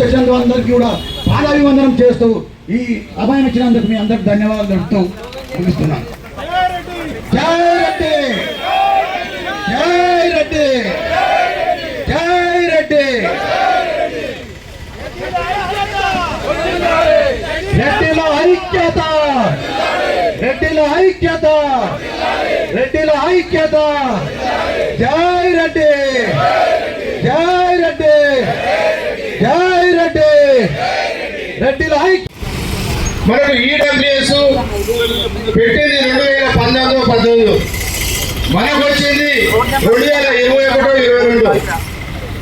చేసినందుకు అందరికీ కూడా పాదాభివందనం చేస్తూ ఈ అభయం ఇచ్చినందుకు మీ అందరికి ధన్యవాదాలు తెలుపుతూ ముగిస్తున్నాను. జై రెడ్డి, జై రెడ్డి, జై రెడ్డి. రెడ్డిల ఐక్యత, రెడ్డిల ఐక్యత, రెడ్డిల ఐక్యత. జై రెడ్డి, జై రెడ్డి, జై రెడ్డి. రెడ్డిల ఐక్య మనకు ఈడబ్ల్యూఎస్ పెట్టింది 2019-18, మనకు వచ్చింది 2021-22.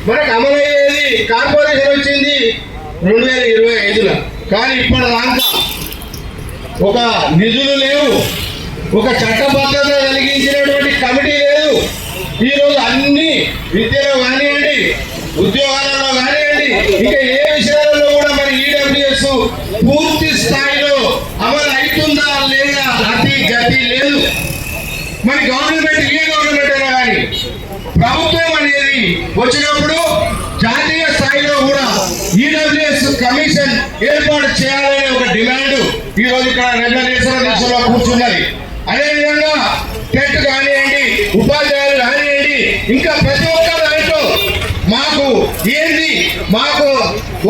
మనకు అమలయ్యేది కార్పొరేషన్ వచ్చింది 2025లో. కానీ ఇప్పటిదాకా ఒక నిధులు లేవు, ఒక చట్టబద్ధత కలిగించినటువంటి కమిటీ లేదు. ఈరోజు అన్ని విద్యలో కానివ్వండి, ఉద్యోగాలలో కానివ్వండి, ఇంకా ఏ విషయాలలో కూడా మరి ఈడబ్ల్యూఎస్ పూర్తి స్థాయిలో అమలు అవుతుందా లేదా అతి గతి లేదు. మరి గవర్నమెంట్ ఏ గవర్నమెంట్ అయినా కానీ ప్రభుత్వం అనేది వచ్చినప్పుడు జాతీయ స్థాయిలో కూడా ఈడబ్ల్యూఎస్ కమిషన్ ఏర్పాటు చేయాలనే ఒక డిమాండ్ ఈ రోజు ఇక్కడ రెగ్యులేషన్ కూర్చున్నది. అదేవిధంగా టెట్ కానివ్వండి, ఉపాధ్యాయులు కానివ్వండి, ఇంకా ప్రతి ఒక్క దాంట్లో మాకు ఏంది, మాకు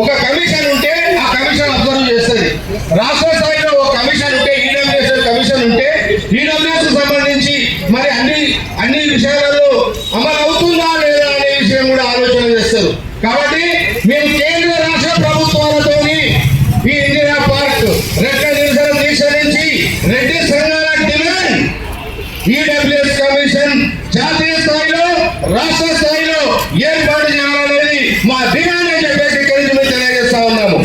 ఒక కమిషన్ ఉంటే ఆ కమిషన్ అబ్జర్వ్ చేస్తుంది. రాష్ట్ర స్థాయిలో ఒక కమిషన్ ఉంటే, ఈడబ్ల్యూఎస్ కమిషన్ ఉంటే ఈడబ్ల్యూఎస్ సంబంధించి మరి అన్ని విషయాలలో అమలు అవుతుందా లేదా అనే విషయం కూడా ఆలోచన చేస్తారు. కాబట్టి మేము కేంద్ర రాష్ట్ర ప్రభుత్వాలతోని ఈ ఇందిరా పార్క్ రెడ్డి నిరసన దీక్ష నుంచి రెడ్డి సంఘాల డిమాండ్ ఈడబ్ల్యూఎస్ కమిషన్ జాతీయ స్థాయిలో రాష్ట్ర స్థాయిలో ఏర్పాటు చేయాలనేది మా డిమాండ్ అని చెప్పేసి మేము తెలియజేస్తా ఉన్నాము.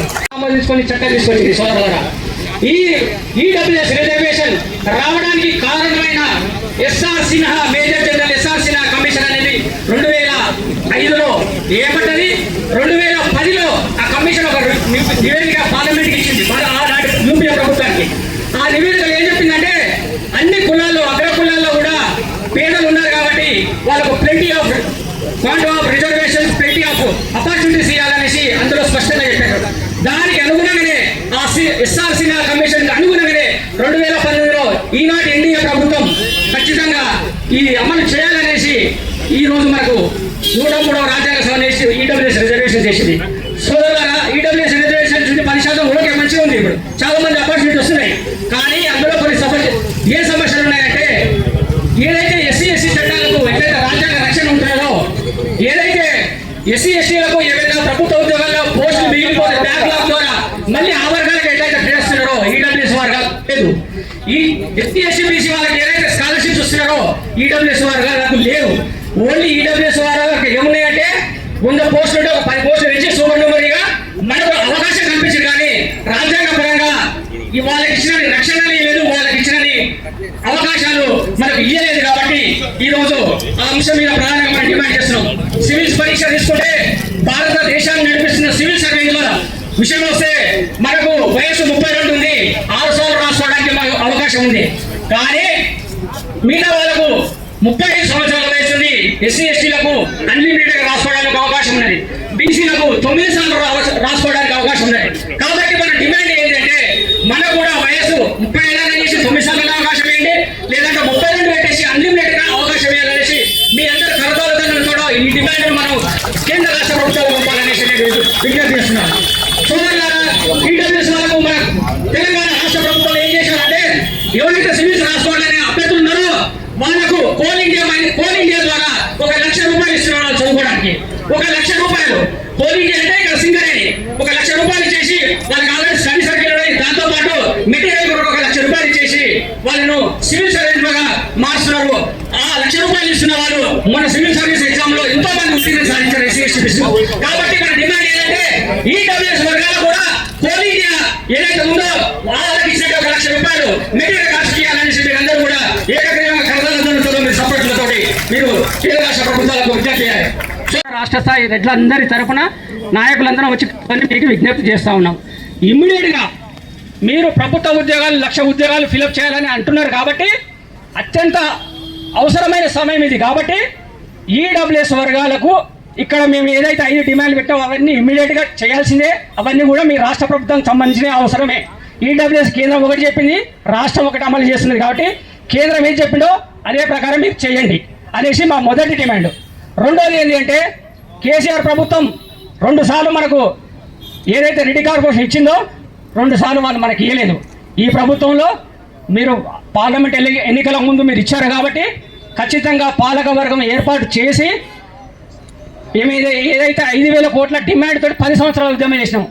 తీసుకొని చట్టం తీసుకొచ్చింది సోదరులారా. ఈ ఈడబ్ల్యూఎస్ రిజర్వేషన్ రావడానికి కారణమైన S R Sinha, major general S R Sinha commission అనేది 2005లో ఏర్పడ్డది. 2010లో ఆ కమిషన్ ఒక నివేదిక పార్లమెంట్కి ఇచ్చింది, ఆనాటి యూపీఏ ప్రభుత్వానికి. ఆ నివేదికలో ఏం చెప్పిందంటే అన్ని కులాల్లో, అగ్ర కులాల్లో కూడా పేదలు ఉన్నారు కాబట్టి వాళ్ళకు plenty of fund of reservations, plenty of opportunities ఇవ్వాలనేసి అందులో స్పష్టంగా చెప్పారు. దానికి అనుగుణంగానే ఆ ఎస్ఆర్ సిన్హా కమిషన్ అనుగుణంగానే 2018లో ఈనాటి ఎన్డీఏ ప్రభుత్వం ఖచ్చితంగా ఇది అమలు చేయాలనేసి ఈ రోజు మనకు 103వ రాజ్యాంగ సభ ఈడబ్ల్యూఎస్ రిజర్వేషన్ చేసింది. సోదరులారా, ఈడబ్ల్యూఎస్ రిజర్వేషన్ 10% ఓకే, మంచిగా ఉంది. ఇప్పుడు చాలా మంది ఆపర్చునిటీ వస్తున్నాయి. కానీ అందులో కొన్ని ఏ సమస్యలు ఉన్నాయంటే, ఏదైతే ఎస్సీ ఎస్టీ చట్టాలకు ఎట్లయితే రాజ్యాంగ రక్షణ ఉంటుందో, ఏదైతే ఎస్సీ ఎస్టీలకు ఏవైతే ప్రభుత్వ ఉద్యోగాల్లో పోస్టులు మిగిలిపోతే బ్యాక్లాగ్ ద్వారా మళ్ళీ ఆ వర్గాలకు ఎట్లయితే చేస్తున్నారో ఈడబ్ల్యూఎస్ వర్గాలు లేదు. ఈ ఎస్సీ ఎస్టీ బీసీ వాళ్ళకి ఏదైతే స్కాలర్షిప్స్ వస్తున్నారో ఈడబ్ల్యూఎస్ వర్గాలకు లేవు. ఓన్లీ ఈడబ్ల్యూఎస్ వర్గాలకు ఏమున్నాయంటే 100 పోస్టులు ఉంటే ఒక 10 పోస్టులు ఇచ్చి సూపర్ న్యూమరీగా మనకు అవకాశం కల్పించారు. కానీ రాజ్యాంగ పరంగా వాళ్ళకి ఇచ్చిన రక్షణ లేదు, వాళ్ళకి ఇచ్చిన అవకాశాలు మనకు ఇయ్యలేదు. కాబట్టి ఈ రోజు ఆ అంశం మీద ప్రధానంగా డిమాండ్ చేస్తున్నాం. సివిల్స్ పరీక్ష తీసుకుంటే భారతదేశాన్ని నడిపిస్తున్న సివిల్ సర్వీసుల విషయం వస్తే మనకు వయసు 32 ఉంది, 6 సార్లు రాసుకోవడానికి మనకు అవకాశం ఉంది. కానీ మిగతా వాళ్ళకు 35 సంవత్సరాల వయసు ఉంది. ఎస్సీ ఎస్టీలకు అన్లిమిటెడ్ రాసుకోవడానికి అవకాశం ఉన్నది. బీసీలకు 9 సార్లు రాసుకోవడానికి అవకాశం ఉన్నది. కాబట్టి మన డిమాండ్ ఏంటంటే మనకు కూడా వయసు 30 ఏళ్ళ నుంచి 9 సార్లు అవకాశం ఇవ్వండి, లేదంటే 32 పెట్టేసి అన్లిమిటెడ్ గా అవకాశం ఇవ్వాలనేసి మీ అందరి కరతాలతో ఈ డిమాండ్ మనం కేంద్ర రాష్ట్ర ప్రభుత్వాలు పంపాలనేసి విజ్ఞప్తి చేస్తున్నాను. సోదరులారా, ఈడబ్ల్యూఎస్ వాళ్ళకు మన తెలంగాణ రాష్ట్ర ప్రభుత్వాలు ఏం చేశారంటే, ఎవరైతే సివిల్స్ రాసుకోవాలనే అభ్యర్థులు ఉన్నారో వాళ్ళకు కోల్ ఇండియా ద్వారా 1 లక్ష రూపాయలు ఇస్తున్నారు చదువుకోవడానికి. 1 లక్ష రూపాయలు కోల్ ఇండియా అంటే ఇక్కడ సింగరేణి 1 లక్ష రూపాయలు ఇచ్చేసి వాళ్ళకి ఆల్రెడీ స్టడీ సర్కిల్ దాంతో పాటు మెటీరియల్ కూడా 1 లక్ష రూపాయలు ఇచ్చేసి వాళ్ళను సివిల్ సర్వీస్ గా మారుస్తున్నారు. ఆ 1 లక్ష రూపాయలు ఇస్తున్న వాళ్ళు మన సివిల్ సర్వీస్ ఎగ్జామ్ లో ఎంతో మంది ఉత్తీర్ణత సాధించారు ఎస్సీ ఎస్టీ బీసీ. కాబట్టి మన డిమాండ్ ఏంటంటే ఈడబ్ల్యూఎస్ వర్గాలు కూడా కోల్ ఇండియా ఏదైతే ఉందో వాళ్ళకి ఇచ్చినట్టు 1 లక్ష రూపాయలు మెటీరియల్ కాస్ట్ చేయాలనేసి మీరు అందరూ కూడా ఏకగ్రీవంగా కరతాలతో మీరు సపోర్ట్లతో మీరు కేంద్ర రాష్ట్ర ప్రభుత్వాలకు విజ్ఞప్తి చేయాలి. రాష్ట్ర స్థాయి రెడ్లందరి తరఫున నాయకులందరం వచ్చి మీకు విజ్ఞప్తి చేస్తా ఉన్నాం. ఇమ్మీడియట్ గా మీరు ప్రభుత్వ ఉద్యోగాలు 1 లక్ష ఉద్యోగాలు ఫిలప్ చేయాలని అంటున్నారు. కాబట్టి అత్యంత అవసరమైన సమయం ఇది. కాబట్టి ఈడబ్ల్యూఎస్ వర్గాలకు ఇక్కడ మేము ఏదైతే 5 డిమాండ్లు పెట్టామో అవన్నీ ఇమ్మీడియట్గా చేయాల్సిందే. అవన్నీ కూడా మీ రాష్ట్ర ప్రభుత్వానికి సంబంధించిన అవసరమే. ఈడబ్ల్యూఎస్ కేంద్రం ఒకటి చెప్పింది, రాష్ట్రం ఒకటి అమలు చేస్తుంది. కాబట్టి కేంద్రం ఏం చెప్పిందో అదే ప్రకారం మీరు చేయండి అనేసి మా మొదటి డిమాండ్. రెండోది ఏంటి అంటే కేసీఆర్ ప్రభుత్వం 2 సార్లు మనకు ఏదైతే రెడ్డి కార్పొరేషన్ ఇచ్చిందో 2 సార్లు వాళ్ళు మనకి ఇవ్వలేదు. ఈ ప్రభుత్వంలో మీరు పార్లమెంట్ ఎన్నికల ముందు మీరు ఇచ్చారు కాబట్టి ఖచ్చితంగా పాలక వర్గం ఏర్పాటు చేసి మేము ఏదైతే 5,000 కోట్ల డిమాండ్ తోటి 10 సంవత్సరాలు ఉద్యమం చేసినాం.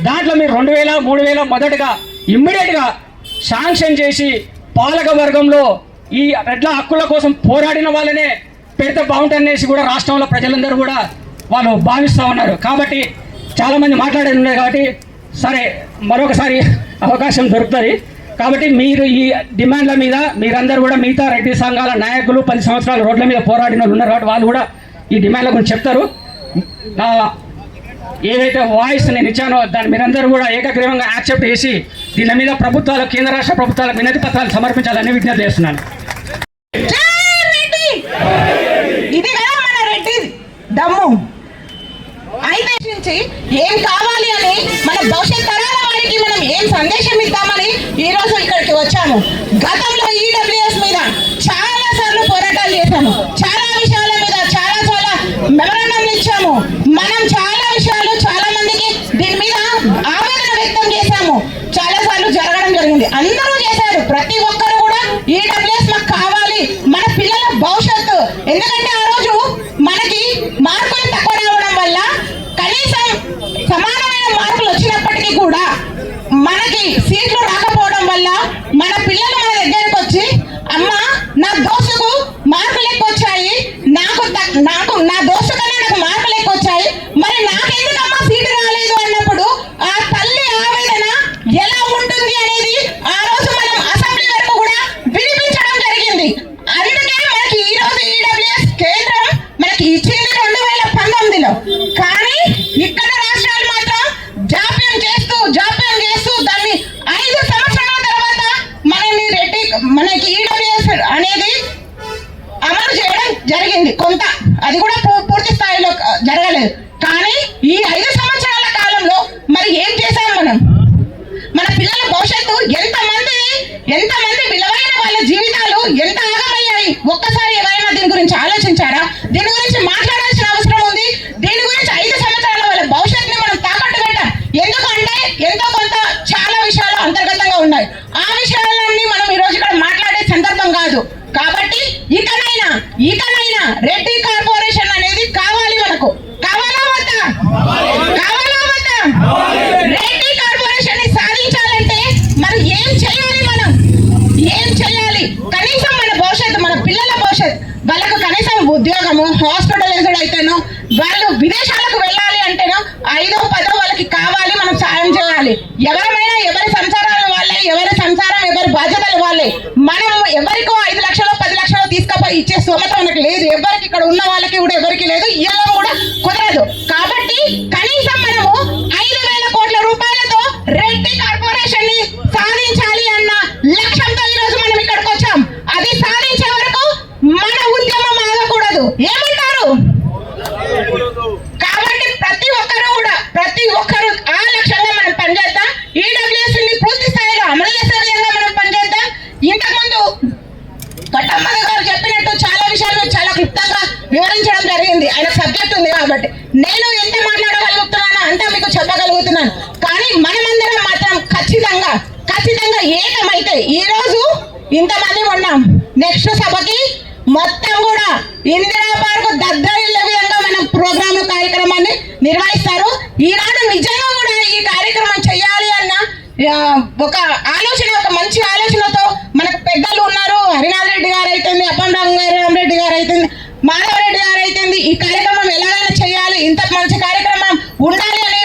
దాంట్లో మీరు 2,000, 3,000 మొదటగా ఇమ్మీడియట్గా శాంక్షన్ చేసి పాలక వర్గంలో ఈ రెడ్ల హక్కుల కోసం పోరాడిన వాళ్ళనే పెడితే బాగుంటుందనేసి కూడా రాష్ట్రంలో ప్రజలందరూ కూడా వాళ్ళు భావిస్తూ ఉన్నారు. కాబట్టి చాలామంది మాట్లాడేది ఉన్నాయి. కాబట్టి సరే మరొకసారి అవకాశం దొరుకుతుంది. కాబట్టి మీరు ఈ డిమాండ్ల మీద మీరందరూ కూడా మిగతా రెడ్డి సంఘాల నాయకులు 10 సంవత్సరాలు రోడ్ల మీద పోరాడిన వాళ్ళు ఉన్నారు. కాబట్టి వాళ్ళు కూడా ఈ డిమాండ్ల గురించి చెప్తారు. నా ఏదైతే వాయిస్ నేను ఇచ్చానో దాన్ని మీరందరూ కూడా ఏకగ్రీవంగా యాక్సెప్ట్ చేసి దీని మీద ప్రభుత్వాలు, కేంద్ర రాష్ట్ర ప్రభుత్వాలకు వినతి పత్రాలు సమర్పించాలని విజ్ఞప్తి చేస్తున్నాను. ఇది కదా మన రెడ్డి దమ్ము. అయితే ఏం కావాలి అని మన భవిష్యత్ తరాల వారికి మనం ఏం సందేశం ఇద్దామని ఈ రోజు ఇక్కడికి వచ్చాము. గతంలో ఈడబ్ల్యూఎస్ మీద చాలా సార్లు పోరాటాలు చేశాము. చాలా విషయాల మీద చాలా మెమరాండంలు ఇచ్చాము. మనం చాలా విషయాలు చాలా మందికి దీని మీద ఆవేదన వ్యక్తం చేశాము. చాలా సార్లు జరగడం జరిగింది. అందరూ చేశారు. ప్రతి ఒక్కరు కూడా ఈడబ్ల్యూఎస్ మాకు కావాలి, మన పిల్లల భవిష్యత్తు. ఎందుకంటే ఆ రోజు మనకి మార్కులు తక్కువ రావడం వల్ల కనీసం సమానమైన మార్కులు వచ్చినప్పటికీ కూడా మనకి సీట్లు రాకపోవడం వల్ల మన పిల్లలు మన దగ్గరకు వచ్చి అమ్మ నా దోస్తుకు మార్కులు ఎక్కువ వచ్చాయి, నాకు నా దోస్తు కన్నా నాకు మార్కులు ఎక్కువ వచ్చాయి, మరి నాకెందుకమ్మా సీటు రాలేదు అన్నప్పుడు ఆ తల్లి ఆవేదన ఎలా ఉంటుంది అనేది ఆ రోజు మనం అసెంబ్లీ వరకు కూడా వినిపించడం జరిగింది. అందుకే మనకి ఈ రోజు ఈడబ్ల్యూఎస్ కేంద్రం మనకి ఇచ్చింది 2019లో. కానీ ఇక్కడ రాష్ట్రాలు మాత్రం జాప్యం చేస్తూ దాన్ని 5 సంవత్సరాల తర్వాత మనకి ఈడబ్ల్యూఎస్ అనేది అమలు చేయడం జరిగింది. కొంత అది కూడా పూర్తి స్థాయిలో జరగలేదు. కానీ ఈ 5 సంవత్సరాల కాలంలో మరి ఏం చేశాం మనం? మన పిల్లల భవిష్యత్తు ఎంతమంది విలువైన వాళ్ళ జీవితాలు ఎంత ఆగమయ్యాయి. ఒక్కసారి ఎవరైనా దీని గురించి ఆలోచించారా? దీని గురించి మాట్లాడాల్సిన అవసరం ఉంది. దీని గురించి 5 సంవత్సరాల వాళ్ళ భవిష్యత్తుని మనం తాకట్టు పెట్టాం. ఎందుకంటే ఎంతో కొంత చాలా విషయాలు అంతర్గతంగా ఉన్నాయి. ఆ విషయాలన్నీ మనం ఈరోజు ఇక్కడ మాట్లాడే సందర్భం కాదు. కాబట్టి ఇకనైనా రెడ్డి కార్పొరేషన్ అనేది కావాలి. మనకు కావాలా వద్దా? రెడ్డి కార్పొరేషన్ ని సాధించాలంటే మరి ఏం చేయాలి? కనీసం మన భవిష్యత్తు, మన పిల్లల భవిష్యత్తు, వాళ్ళకు కనీసం ఉద్యోగము, హాస్పిటలైజ్డ్ అయితేనో, వాళ్ళు విదేశాలకు వెళ్ళాలి అంటేనో 5దో 10దో వాళ్ళకి కావాలి. మనం సాయం చేయాలి. ఎవరైనా ఎవరి సంసారాలు వాళ్ళే, ఎవరి సంసారం ఎవరి బాధ్యతలు వాళ్ళే. మనం ఎవరికో 5 లక్షలు 10 లక్షలు తీసుకపోయి ఇచ్చే స్తోమత మనకు లేదు. ఎవరికి ఇక్కడ ఉన్న వాళ్ళకి కూడా ఎవరికి లేదు, ఇవ్వడం కూడా కుదరదు. కాబట్టి కనీసం మనము 5,000 కోట్ల రూపాయలతో రెడ్డి కార్పొరేషన్ ని సాధించాలి అన్న లక్ష్యంతో ఈ రోజు మనం ఇక్కడికి వచ్చాం. అది సాధించే వరకు మన ఉద్యమం ఆగకూడదు. ఏమంటారు? కాబట్టి ప్రతి ఒక్కరు ఆ లక్ష్యంగా మనం పనిచేద్దాం. ఈడబ్ల్యూఎస్ ని పూర్తి స్థాయిలో అమలు చేసే విధంగా మనం పనిచేద్దాం. ఇంతకుముందు కట్టమ్మ గారు చెప్పినట్టు చాలా విషయాలు చాలా క్లుప్తంగా వివరించడం జరిగింది. ఆయన సబ్జెక్ట్ ఉంది కాబట్టి నేను ఎంత మాట్లాడగలుగుతున్నానో అంతా మీకు చెప్పగలుగుతున్నాను. కానీ మనమందరం మాత్రం ఖచ్చితంగా ఏకమైతే ఈ రోజు ఇంతమంది ఉన్నాం. నెక్స్ట్ సభకి మొత్తం కూడా ఇందిరా పార్క్ దద్దరిల్లే విధంగా మనం ప్రోగ్రామ్ కార్యక్రమాన్ని నిర్వహిస్తారు. ఈనాడు నిజంగా కూడా ఈ కార్యక్రమం చేయాలి అన్న ఒక మంచి ఆలోచనతో మనకు పెద్దలు ఉన్నారు. హరినాథ్ రెడ్డి గారు అయితుంది, అప్పం రామరెడ్డి గారు అయితుంది, మాధవరెడ్డి గారు అయితుంది. ఈ కార్యక్రమం ఎలాగైనా చేయాలి, ఇంత మంచి కార్యక్రమం ఉండాలి అని